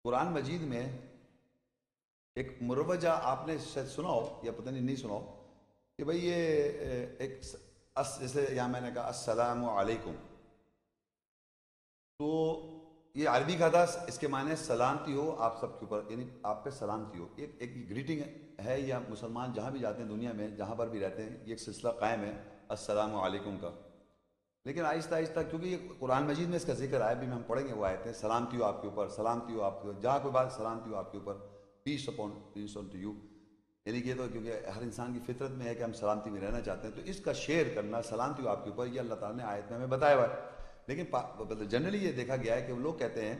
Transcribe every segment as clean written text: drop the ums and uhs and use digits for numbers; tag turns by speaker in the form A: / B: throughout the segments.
A: قرآن مجید میں ایک مروجہ آپ نے شاید سنا ہو یا پتہ نہیں سنا ہو کہ بھئی یہ ایک جیسے یہاں میں نے کہا السلام علیکم، تو یہ عربی کا تھا، اس کے معنی سلامتی ہو آپ سب کے اوپر، یعنی آپ پہ سلامتی ہو. ایک گریٹنگ ہے، یا مسلمان جہاں بھی جاتے ہیں دنیا میں جہاں پر بھی رہتے ہیں یہ ایک سلسلہ قائم ہے السلام علیکم کا. لیکن آہستہ آہستہ کیونکہ یہ قرآن مجید میں اس کا ذکر آیا بھی، ہم پڑھیں گے وہ آیتیں، سلامتی ہو آپ کے اوپر، سلامتی ہو آپ کے اوپر، جہاں کوئی بات سلامتی ہو آپ کے اوپر، پیس آن ٹو یو. یعنی کہ تو کیونکہ ہر انسان کی فطرت میں ہے کہ ہم سلامتی میں رہنا چاہتے ہیں، تو اس کا شیئر کرنا سلامتی ہو آپ کے اوپر، یہ اللہ تعالیٰ نے آیت میں ہمیں بتایا ہوا ہے. لیکن جنرلی یہ دیکھا گیا ہے کہ وہ لوگ کہتے ہیں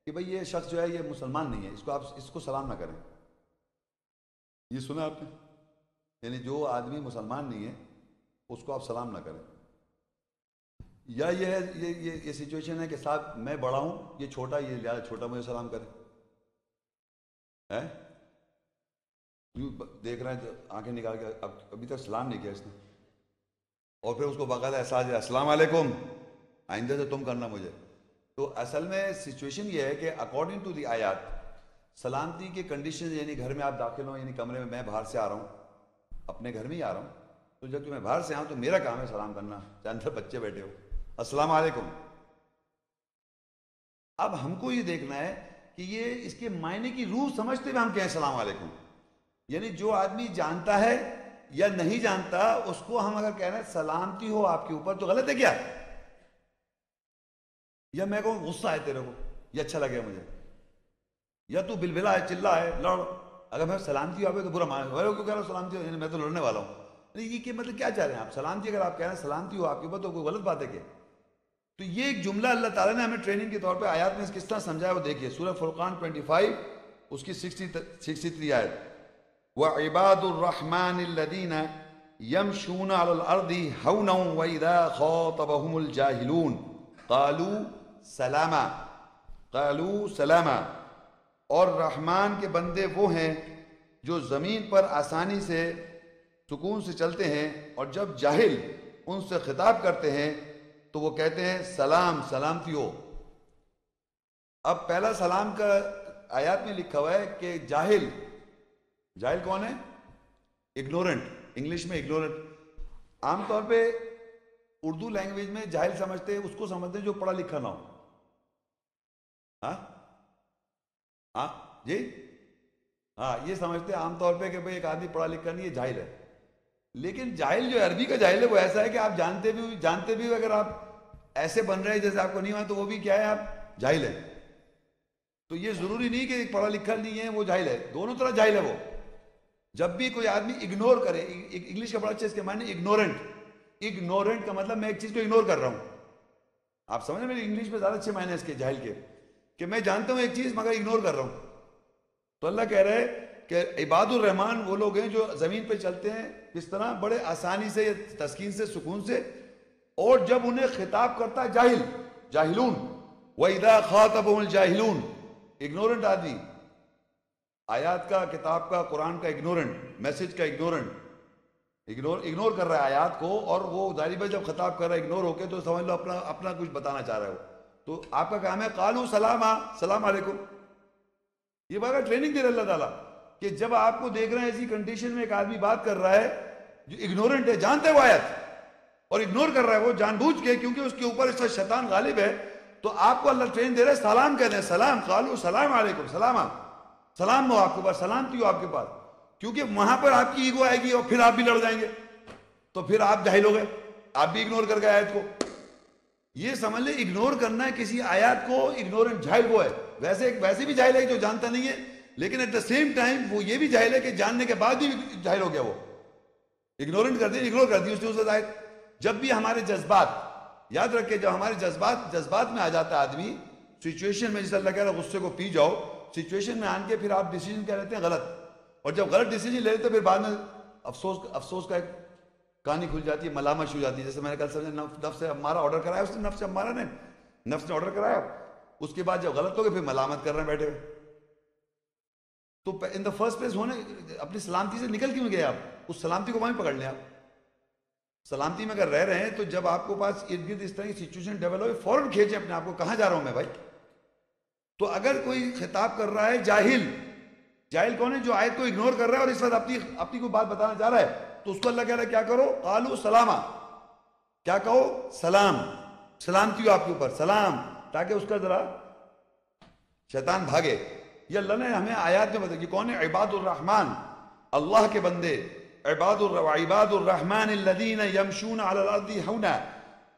A: کہ بھئی یہ شخص جو ہے یہ مسلمان نہیں ہے، اس کو سلام نہ کریں. یہ سنا آپ نے؟ یعنی جو آدمی مسلمان نہیں ہے اس کو آپ سلام نہ کریں. یا یہ سچویشن ہے کہ صاحب میں بڑا ہوں، یہ چھوٹا، یہ لہٰذا چھوٹا مجھے سلام کرے. دیکھ رہے ہیں آنکھیں نکال کے ابھی تک سلام نہیں کیا اس نے، اور پھر اس کو باقاعدہ احساس ہے السلام علیکم آئندہ سے تم کرنا مجھے. تو اصل میں سچویشن یہ ہے کہ اکارڈنگ ٹو دی آیات سلامتی کے کنڈیشن، یعنی گھر میں آپ داخل ہوں، یعنی کمرے میں باہر سے آ رہا ہوں، اپنے گھر میں ہی آ رہا ہوں، تو جب کہ میں باہر سے آؤں تو میرا کام ہے سلام کرنا، چاہے اندر بچے بیٹھے ہو، السلام علیکم. اب ہم کو یہ دیکھنا ہے کہ یہ اس کے معنی کی روح سمجھتے ہوئے ہم کہیں السلام علیکم. یعنی جو آدمی جانتا ہے یا نہیں جانتا اس کو ہم اگر کہہ رہے ہیں سلامتی ہو آپ کے اوپر تو غلط ہے کیا؟ یا میں کہوں غصہ ہے تیرے کو، یا اچھا لگے مجھے، یا تو بلبلا ہے، چلا ہے، لڑ. اگر میں سلامتی ہو آپ تو برا مان کیوں کہہ رہا ہوں سلامتی ہو، یعنی میں تو لڑنے والا ہوں. یہ کہ مطلب کیا چاہ رہے ہیں آپ؟ سلامتی اگر آپ کہہ رہے ہیں سلامتی ہو آپ کے اوپر تو کوئی غلط بات ہے کیا؟ تو یہ ایک جملہ اللہ تعالیٰ نے ہمیں ٹریننگ کے طور پہ آیات میں کس طرح سمجھایا وہ دیکھیے. سورہ فرقان 25 اس کی 63 آیت، وَعِبَادُ الرَّحْمَنِ الَّذِينَ يَمْشُونَ عَلَى الْأَرْضِ هَوْنًا وَإِذَا خَاطَبَهُمُ الْجَاهِلُونَ قَالُوا سَلَامًا. اور رحمان کے بندے وہ ہیں جو زمین پر آسانی سے سکون سے چلتے ہیں، اور جب جاہل ان سے خطاب کرتے ہیں تو وہ کہتے ہیں سلام، سلامتی ہو. اب پہلا سلام کا آیات میں لکھا ہوا ہے کہ جاہل کون ہے؟ اگنورنٹ، انگلش میں اگنورنٹ. عام طور پہ اردو لینگویج میں جاہل سمجھتے ہیں اس کو سمجھتے ہیں جو پڑھا لکھا نہ ہو. ہاں جی، ہاں یہ سمجھتے ہیں عام طور پہ کہ بھئی ایک آدمی پڑھا لکھا نہیں ہے جاہل ہے. لیکن جاہل جو عربی کا جاہل ہے وہ ایسا ہے کہ آپ جانتے بھی ہو اگر آپ ایسے بن رہے ہیں جیسے آپ کو نہیں ہوا تو وہ بھی کیا ہے، آپ جاہل ہیں. تو یہ ضروری نہیں کہ پڑھا لکھا نہیں ہے وہ جاہل ہے، دونوں طرح جاہل ہے وہ. جب بھی کوئی آدمی اگنور کرے، انگلش کا بڑا اچھا اس کے معنی اگنورنٹ کا مطلب میں ایک چیز کو اگنور کر رہا ہوں. آپ سمجھ میری انگلش میں زیادہ اچھے معنی ہے اس کے جاہل کے، کہ میں جانتا ہوں ایک چیز مگر اگنور کر رہا ہوں. تو اللہ کہہ رہے ہیں کہ عباد الرحمن وہ لوگ ہیں جو زمین پہ چلتے ہیں کس طرح، بڑے آسانی سے، تسکین سے، سکون سے، اور جب انہیں خطاب کرتا ہے جاہلون، وَإِذَا خَاطَبَهُمُ الْجَاهِلُونَ اگنورنٹ آدمی، آیات کا، کتاب کا، قرآن کا اگنورنٹ، میسج کا اگنور کر رہا ہے آیات کو، اور وہ ظاہر بات جب خطاب کر رہا ہے اگنور ہو کے تو سمجھ لو اپنا کچھ بتانا چاہ رہا ہے. تو آپ کا کام ہے قالوا سلاما، سلام علیکم. یہ بات ٹریننگ دے رہا اللہ تعالیٰ کہ جب آپ کو دیکھ رہے ہیں ایسی کنڈیشن میں ایک آدمی بات کر رہا ہے جو اگنورنٹ ہے، جانتا ہے وہ آیت اور اگنور کر رہا ہے وہ جان بوجھ کے، کیونکہ اس کے اوپر اس وقت شیطان غالب ہے، تو آپ کو اللہ ٹرین دے رہا ہے سلام کہتے ہیں، سلام، قالوا سلام علیکم، سلام ہو آپ کے پاس، سلامتی ہو آپ کے پاس. کیونکہ وہاں پر آپ کی ایگو آئے گی اور پھر آپ بھی لڑ جائیں گے، تو پھر آپ جاہل ہو گئے، آپ بھی اگنور کر گئے آیت کو. یہ سمجھ لیں اگنور کرنا ہے کسی آیات کو، اگنورنٹ جاہل وہ ہے. ویسے بھی جاہل ہے جو جانتا نہیں ہے، لیکن ایٹ دا سیم ٹائم وہ یہ بھی جاہل ہے کہ جاننے کے بعد بھی جاہل ہو گیا. وہ اگنورنٹ کر دیا، اگنور کر دی اس نے آیت. جب بھی ہمارے جذبات، یاد رکھے جب ہمارے جذبات میں آ جاتا ہے آدمی سچویشن میں، جیسے اللہ کہہ رہا ہے غصے کو پی جاؤ، سچویشن میں آن کے پھر آپ ڈیسیجن کیا لیتے ہیں غلط، اور جب غلط ڈیسیجن لے لیتے ہیں پھر بعد میں افسوس کا ایک کہانی کھل جاتی ہے، ملامت شروع ہو جاتی ہے. جیسے میں نے کل سمجھا نفس ہمارا آرڈر کرایا، اس نے نفس ہمارا نے آرڈر کرایا، اس کے بعد جب غلط ہو گئے پھر ملامت کر رہے ہیں بیٹھے ہوئے. تو ان دا فرسٹ پلیس ہونے اپنی سلامتی سے نکل کیوں گئے آپ؟ اس سلامتی کو وہیں پکڑ لیں. آپ سلامتی میں اگر رہ رہے ہیں تو جب آپ کو پاس ارد گرد اس طرح کی سچویشن ڈیولپ ہوئے فوراً کھینچیں اپنے آپ کو، کہاں جا رہا ہوں میں بھائی؟ تو اگر کوئی خطاب کر رہا ہے جاہل کون ہے؟ جو آیت کو اگنور کر رہا ہے اور اس وقت اپنی کوئی بات بتانا چاہ رہا ہے، تو اس کو اللہ کہہ رہا ہے کیا کرو؟ قالوا سلاما، کیا کہو؟ سلام، سلامتی ہو آپ کے اوپر، سلام، تاکہ اس کا ذرا شیطان بھاگے۔ یہ اللہ نے ہمیں آیات میں بتایا کہ کون ہے؟ عباد الرحمن، اللہ کے بندے، عباد الرحمن الذین یمشون علی الارض ہونا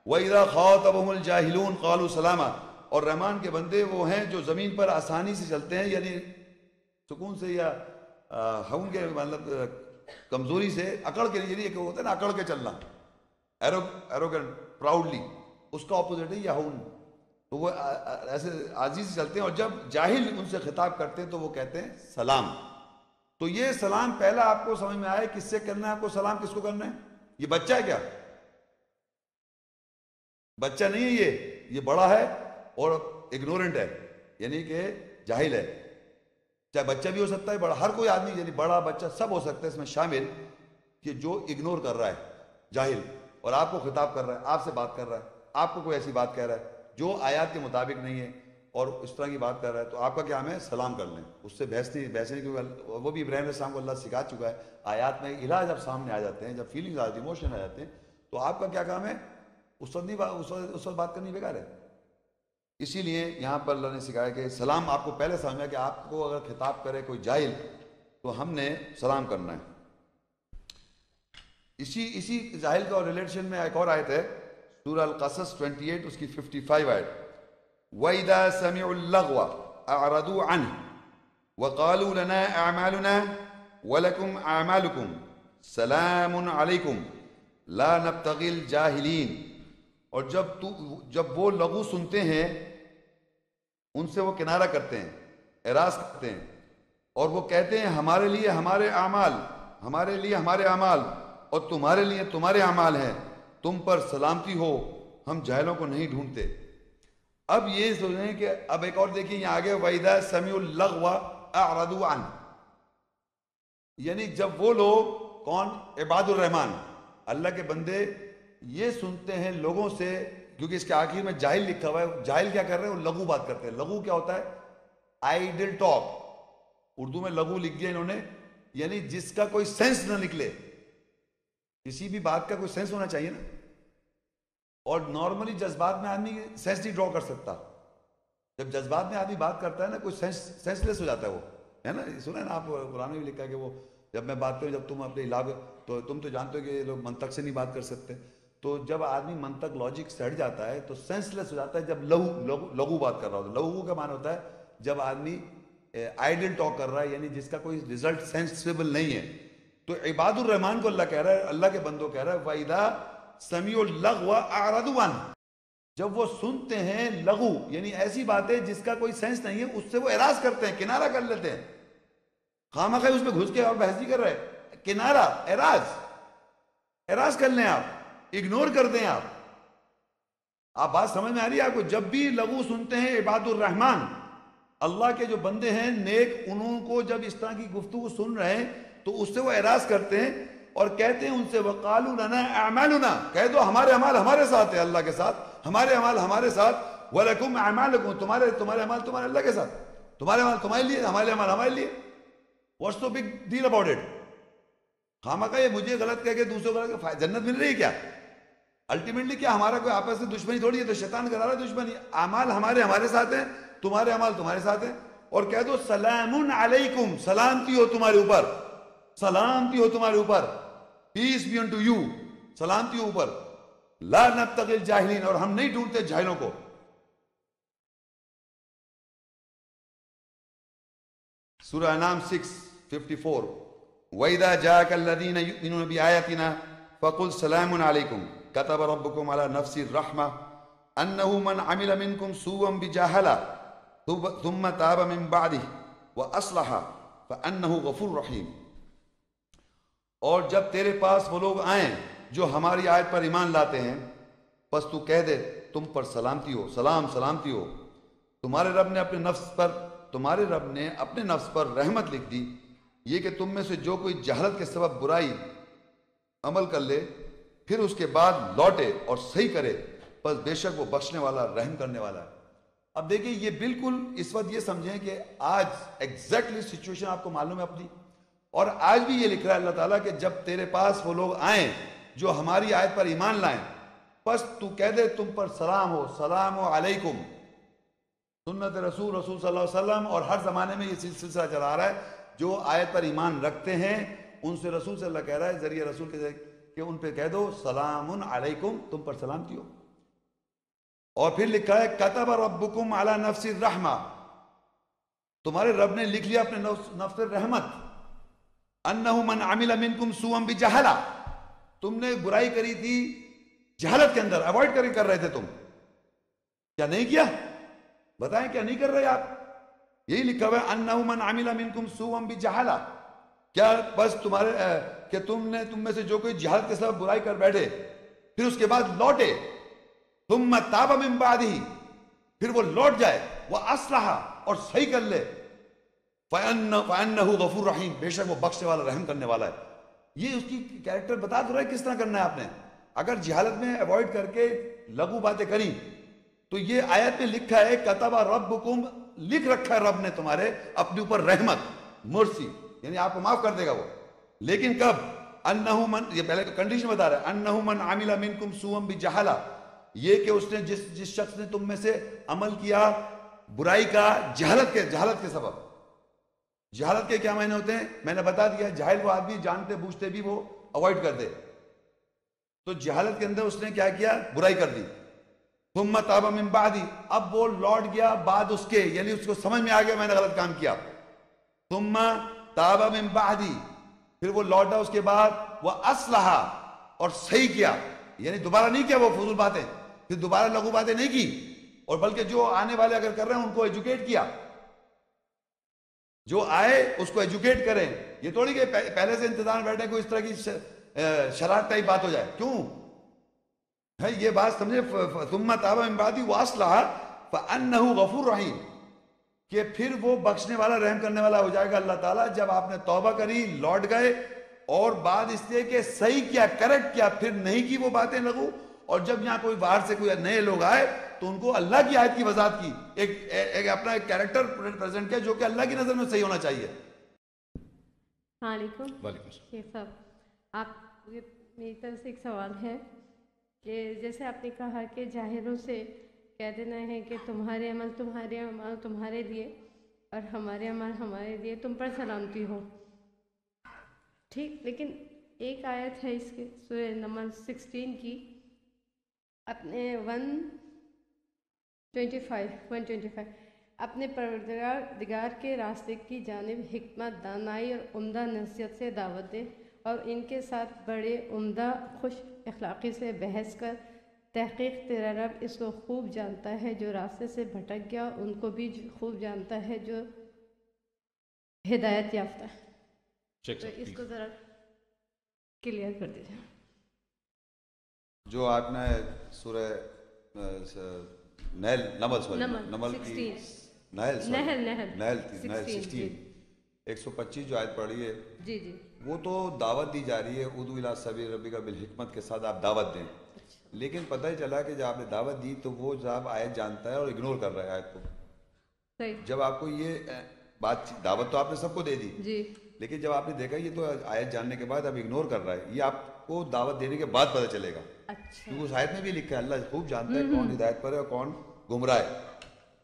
A: وَإِذَا خَاطَبَهُمُ الْجَاهِلُونَ قَالُوا سَلَامًا، اور رحمان کے بندے وہ ہیں جو زمین پر آسانی سے چلتے ہیں، یعنی سکون سے یا ہون کے مطلب کمزوری سے، اکڑ کے، یعنی ایک ہوتا ہے نا اکڑ کے چلنا، ایروگنٹ، پراؤڈلی، اس کا اپوزٹ ہے یا ہون، تو وہ ایسے عاجزی سے چلتے ہیں، اور جب جاہل ان سے خطاب کرتے ہیں تو وہ کہتے ہیں سلام۔ تو یہ سلام پہلا آپ کو سمجھ میں آئے کس سے کرنا ہے؟ آپ کو سلام کس کو کرنا ہے؟ یہ بچہ ہے کیا؟ بچہ نہیں ہے، یہ بڑا ہے اور اگنورنٹ ہے، یعنی کہ جاہل ہے۔ چاہے بچہ بھی ہو سکتا ہے، بڑا، ہر کوئی آدمی، یعنی بڑا بچہ سب ہو سکتا ہے اس میں شامل، کہ جو اگنور کر رہا ہے، جاہل، اور آپ کو خطاب کر رہا ہے، آپ سے بات کر رہا ہے، آپ کو کوئی ایسی بات کہہ رہا ہے جو آیات کے مطابق نہیں ہے اور اس طرح کی بات کر رہا ہے، تو آپ کا کیا ہے؟ سلام کر لیں، اس سے بحث نہیں، کیونکہ وہ بھی ابراہیم علیہ السلام کو اللہ سکھا چکا ہے آیات میں، الہ جب سامنے آ جاتے ہیں، جب فیلنگز آ جاتی ہیں، ایموشن آ جاتے ہیں، تو آپ کا کیا کام ہے؟ اس وقت بات کرنی بیکار ہے۔ اسی لیے یہاں پر اللہ نے سکھایا کہ سلام آپ کو پہلے سمجھا کہ آپ کو اگر خطاب کرے کوئی جاہل تو ہم نے سلام کرنا ہے۔ اسی جاہل کا ریلیشن میں ایک اور آیت ہے، سورہ القصص 28 اس کی 55 آیت، وَإِذَا سَمِعُوا اللَّغْوَ أَعْرَضُوا عَنْهُ وَقَالُوا لَنَا أَعْمَالُنَا وَلَكُمْ أَعْمَالُكُمْ سَلَامٌ عَلَيْكُمْ لَا نَبْتَغِي الْجَاهِلِينَ، اور جب وہ لغو سنتے ہیں ان سے وہ کنارہ کرتے ہیں، اعراض کرتے ہیں، اور وہ کہتے ہیں ہمارے لیے ہمارے اعمال، ہمارے لیے ہمارے اعمال، اور تمہارے لیے تمہارے اعمال ہیں، تم پر سلامتی ہو، ہم جاہلوں کو نہیں ڈھونڈتے۔ اب یہ سوچیں کہ اب ایک اور دیکھیں یہاں آگے، وَإِذَا سَمِعُوا اللَّغْوَ أَعْرَضُوا عَنْهُ، یعنی جب وہ لوگ، کون؟ عباد الرحمن، اللہ کے بندے، یہ سنتے ہیں لوگوں سے، کیونکہ اس کے آخر میں جاہل لکھا ہوا ہے، جاہل کیا کر رہے ہیں؟ وہ لغو بات کرتے ہیں۔ لغو کیا ہوتا ہے؟ آئیڈل ٹاک، اردو میں لغو لکھ دیا انہوں نے، یعنی جس کا کوئی سینس نہ نکلے، کسی بھی بات کا کوئی سینس ہونا چاہیے نا، اور نارملی جذبات میں آدمی سینس نہیں ڈرا کر سکتا، جب جذبات میں آدمی بات کرتا ہے نا کوئی سینس لیس ہو جاتا ہے، وہ ہے نا، سنا ہے نا آپ، قرآن میں بھی لکھا ہے کہ وہ جب میں بات کروں، جب تم اپنے علاقے، تو تم تو جانتے ہو کہ یہ لوگ منطق سے نہیں بات کر سکتے، تو جب آدمی منطق لاجک سے ہٹ جاتا ہے تو سینس لیس ہو جاتا ہے، جب لغو بات کر رہا ہوتا ہے۔ لغو کا معنی ہوتا ہے جب آدمی آئیڈل ٹاک کر رہا ہے، یعنی جس کا کوئی ریزلٹ سینسیبل نہیں ہے۔ تو عباد الرحمن کو اللہ کہہ رہا ہے، اللہ کے بندوں کہہ رہا ہے، وَإِذَا سَمِعُوا اللَّغْوَ أَعْرَضُوا عَنْهُ، جب وہ سنتے ہیں لغو، یعنی ایسی باتیں جس کا کوئی سینس نہیں ہے، اس سے وہ اعراض کرتے ہیں، کنارہ کر لیتے ہیں، خواہ اس میں گھس کے اور بحث نہیں کر رہے، کنارہ، اعراض کر لیں، آپ اگنور کر دیں، آپ بات سمجھ میں آ رہی ہے آپ کو؟ جب بھی لغو سنتے ہیں عباد الرحمن، اللہ کے جو بندے ہیں نیک، انہوں کو جب اس طرح کی گفتگو سن رہے ہیں تو اس سے وہ اعراض کرتے ہیں اور کہتے ہیں ان سے، وَقَالُوا لَنَا أَعْمَالُنَا، کہہ دو ہمارے اعمال ہمارے ساتھ ہیں، اللہ کے ساتھ، ہمارے اعمال ہمارے ساتھ، وَلَكُمْ أَعْمَالُكُمْ، تمہارے اعمال تمہارے اللہ کے ساتھ، تمہارے اعمال تمہارے لیے، ہمارے اعمال ہمارے لیے، what's the big deal about it؟ خامخواہ یہ مجھے غلط کہہ کے دوسروں کو جنت مل رہی ہے کیا؟ الٹیمیٹلی کیا ہمارا کوئی آپس میں دشمنی تھوڑی ہے، تو شیطان کرا رہا ہے دشمنی، اعمال ہمارے ساتھ ہیں، تمہارے اعمال تمہارے ساتھ ہیں، اور کہہ دو سلام علیکم، سلامتی ہو تمہارے اوپر، سلامتی ہو تمہارے اوپر، پیس بی انٹو یو، سلامتی ہو اوپر، لا نبتغی الجاہلین، اور ہم نہیں ڈھونڈتے جاہلوں کو۔ سورہ انعام 6:54، وَإِذَا جَاءَكَ الَّذِينَ يُؤْمِنُونَ بِآيَاتِنَا فَقُلْ سَلَامٌ عَلَيْكُمْ كَتَبَ رَبُّكُمْ عَلَى نَفْسِهِ الرَّحْمَةَ أَنَّهُ مَنْ عَمِلَ مِنْكُمْ سُوءًا بِجَهَالَةٍ ثُمَّ تَابَ مِنْ بَعْدِهِ وَأَصْلَحَ فَأَنَّهُ غَفُورٌ رَحِيمٌ۔ اور جب تیرے پاس وہ لوگ آئیں جو ہماری آیت پر ایمان لاتے ہیں، پس تو کہہ دے تم پر سلامتی ہو، سلامتی ہو، تمہارے رب نے اپنے نفس پر رحمت لکھ دی، یہ کہ تم میں سے جو کوئی جہالت کے سبب برائی عمل کر لے پھر اس کے بعد لوٹے اور صحیح کرے، پس بے شک وہ بخشنے والا، رحم کرنے والا ہے۔ اب دیکھیں یہ بالکل اس وقت یہ سمجھیں کہ آج ایگزیکٹلی سچویشن آپ کو معلوم ہے اپنی، اور آج بھی یہ لکھ رہا ہے اللہ تعالیٰ کہ جب تیرے پاس وہ لوگ آئیں جو ہماری آیت پر ایمان لائیں، بس تو کہہ دے تم پر سلام ہو، سلام علیکم، سنت رسول صلی اللہ علیہ وسلم، اور ہر زمانے میں یہ سلسلہ چلا رہا ہے، جو آیت پر ایمان رکھتے ہیں ان سے رسول صلی اللہ کہہ رہا ہے ذریعہ رسول کے ذریعے کہ ان پہ کہہ دو سلام علیکم، تم پر سلامتی ہو۔ اور پھر لکھا ہے کتب ربکم علی نفس الرحمہ، تمہارے رب نے لکھ لیا اپنے نفس رحمت، انہ من عمل منکم سوءا بجہلہ، تم نے برائی کری تھی جہالت کے اندر، اوائڈ کر رہے تھے تم، کیا نہیں کیا؟ بتائیں کیا نہیں کر رہے آپ؟ یہی لکھا ہوا ہے انہ من عمل منکم سوءا بجہلہ، کیا بس تمہارے کہ تم میں سے جو کوئی جہالت کے سبب برائی کر بیٹھے پھر اس کے بعد لوٹے، ثم تاب من بعدہ، پھر وہ لوٹ جائے، وہ اصلح اور صحیح کر لے، فَإِنَّهُ غَفُورٌ رحیم، بے شک وہ بخشنے والا رحم کرنے والا ہے۔ یہ اس کی کیریکٹر بتا تو رہا ہے کس طرح کرنا ہے آپ نے۔ اگر جہالت میں ایوائڈ کر کے لغو باتیں کریں تو یہ آیت میں لکھا ہے کتب ربکم، لکھ رکھا ہے رب نے تمہارے اپنے اوپر رحمت، مرسی، یعنی آپ کو معاف کر دے گا وہ، لیکن کب؟ انہ من، یہ پہلے کنڈیشن بتا رہا ہے، انہ من عمل منکم سوءا بجہلہ، یہ کہ اس نے جس شخص نے تم میں سے عمل کیا برائی کا جہالت کے سبب۔ جہالت کے کیا معنی ہوتے ہیں میں نے بتا دیا، جاہل وہ آدمی جانتے بوجھتے بھی وہ اوائڈ کر دے، تو جہالت کے اندر اس نے کیا کیا؟ برائی کر دی۔ ثم تاب من بعد، اب وہ لوٹ گیا بعد اس کے، یعنی اس کو سمجھ میں آ گیا میں نے غلط کام کیا، ثم تاب من بعد، پھر وہ لوٹا اس کے بعد، وہ اصلح اور صحیح کیا، یعنی دوبارہ نہیں کیا وہ فضول باتیں، پھر دوبارہ لغو باتیں نہیں کی، اور بلکہ جو آنے والے اگر کر رہے ہیں ان کو ایجوکیٹ کیا، جو آئے اس کو ایجوکیٹ کریں، یہ تھوڑی کہ پہلے سے انتظار میں بیٹھے کوئی اس طرح کی شرارت ٹائپ بات ہو جائے، کیوں ہے یہ بات سمجھے؟ ثم تاب من بعد واصلح فانه غفور رحیم، کہ پھر وہ بخشنے والا رحم کرنے والا ہو جائے گا اللہ تعالیٰ جب آپ نے توبہ کری، لوٹ گئے، اور بعد اس لیے کہ صحیح کیا، کریکٹ کیا، پھر نہیں کی وہ باتیں لغو، اور جب یہاں کوئی باہر سے کوئی نئے لوگ آئے تو ان کو اللہ کی آیت کی وضاحت کی، ایک اپنا ایک کیریکٹر پریزنٹ کیا جو کہ اللہ کی نظر میں صحیح ہونا چاہیے۔
B: السلام علیکم۔
A: وعلیکم السلام۔
B: شیخ صاحب، آپ میری طرف سے ایک سوال ہے کہ جیسے آپ نے کہا کہ جاہلوں سے کہہ دینا ہے کہ تمہارے عمل تمہارے لیے اور ہمارے عمل ہمارے لیے، تم پر سلامتی ہو، ٹھیک، لیکن ایک آیت ہے اس کے سورہ نمل 16 کی، اپنے 125 اپنے پروردگار کے راستے کی جانب حکمت، دانائی اور عمدہ نصیحت سے دعوت دے، اور ان کے ساتھ بڑے عمدہ خوش اخلاقی سے بحث کر، تحقیق تیرا رب اس کو خوب جانتا ہے جو راستے سے بھٹک گیا، ان کو بھی خوب جانتا ہے جو ہدایت یافتہ ہے۔ تو اس کو ذرا کلیئر کر دیجیے۔
A: جو آپ نے سورہ نمل کی نحل 16 125 جو آیت پڑھی ہے،
B: جی جی،
A: وہ تو دعوت دی جا رہی ہے، ادعو الی سبیل ربک بالحکمت کے ساتھ آپ دعوت دیں، لیکن پتہ ہی چلا کہ جب آپ نے دعوت دی تو وہ جب آیت جانتا ہے اور اگنور کر رہا ہے آیت کو۔
B: صحیح۔
A: جب آپ کو یہ بات دعوت تو آپ نے سب کو دے دی،
B: جی،
A: لیکن جب آپ نے دیکھا یہ تو آیت جاننے کے بعد اب اگنور کر رہا ہے، یہ آپ کو دعوت دینے کے بعد پتہ چلے گا،
B: اچھا،
A: کیونکہ اس آیت میں بھی لکھا ہے اللہ خوب جانتا ہے کون ہدایت پر ہے اور کون گمراہ ہے،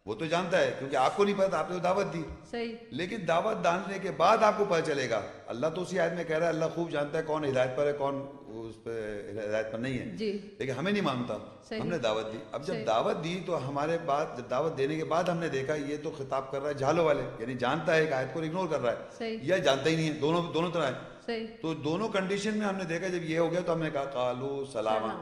A: وہ تو جانتا ہے کیونکہ آپ کو نہیں پتا، آپ نے تو دعوت دی،
B: صحیح،
A: لیکن دعوت ڈالنے کے بعد آپ کو پتہ چلے گا۔ اللہ تو اسی آیت میں کہہ رہا ہے اللہ خوب جانتا ہے کون ہدایت پر ہے کون اس پہ ہدایت پر نہیں ہے،
B: جی،
A: لیکن ہمیں نہیں مانتا،
B: صحیح،
A: ہم نے دعوت دی۔ اب جب
B: صحیح،
A: دعوت دی تو ہمارے بعد جب دعوت دینے کے بعد ہم نے دیکھا یہ تو خطاب کر رہا ہے جہالوں والے، یعنی جانتا ہے ایک آیت کو اگنور کر رہا ہے،
B: صحیح،
A: یا جانتا ہی نہیں ہے، دونوں طرح ہے۔
B: صحیح،
A: تو دونوں کنڈیشن میں ہم نے دیکھا جب یہ ہو گیا تو ہم نے کہا قالو سلاما،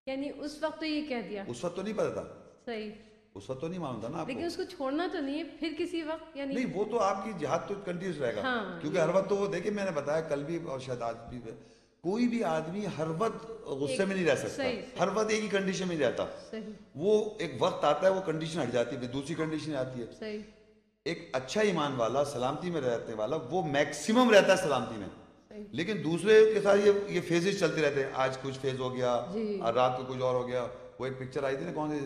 B: یعنی اس وقت تو یہ کہہ دیا،
A: اس وقت تو نہیں پتا تھا،
B: صحیح،
A: اس وقت تو نہیں معلوم تھا نا آپ
B: لیکن
A: کو،
B: اس کو چھوڑنا تو نہیں ہے پھر کسی وقت، یعنی
A: نہیں وہ تو آپ کی جہاد تو کنٹینیوس رہے گا،
B: ہاں،
A: کیونکہ ہر وقت تو وہ دیکھیں میں نے بتایا کل بھی اور شاید آج بھی، کوئی بھی آدمی ہر وقت غصے میں نہیں رہ سکتا، ہر وقت ایک ہی کنڈیشن میں نہیں رہتا،
B: صحیح،
A: وہ ایک وقت آتا ہے وہ کنڈیشن ہٹ جاتی ہے پھر دوسری کنڈیشن آتی ہے۔
B: صحیح،
A: ایک اچھا ایمان والا سلامتی میں رہنے والا وہ میکسیمم رہتا ہے سلامتی میں،
B: صحیح،
A: لیکن دوسرے کے ساتھ یہ فیزز چلتے رہتے ہیں، آج کچھ فیز ہو گیا،
B: جی،
A: رات کو کچھ اور ہو گیا۔ وہ ایک پکچر آئی تھی نا کون سی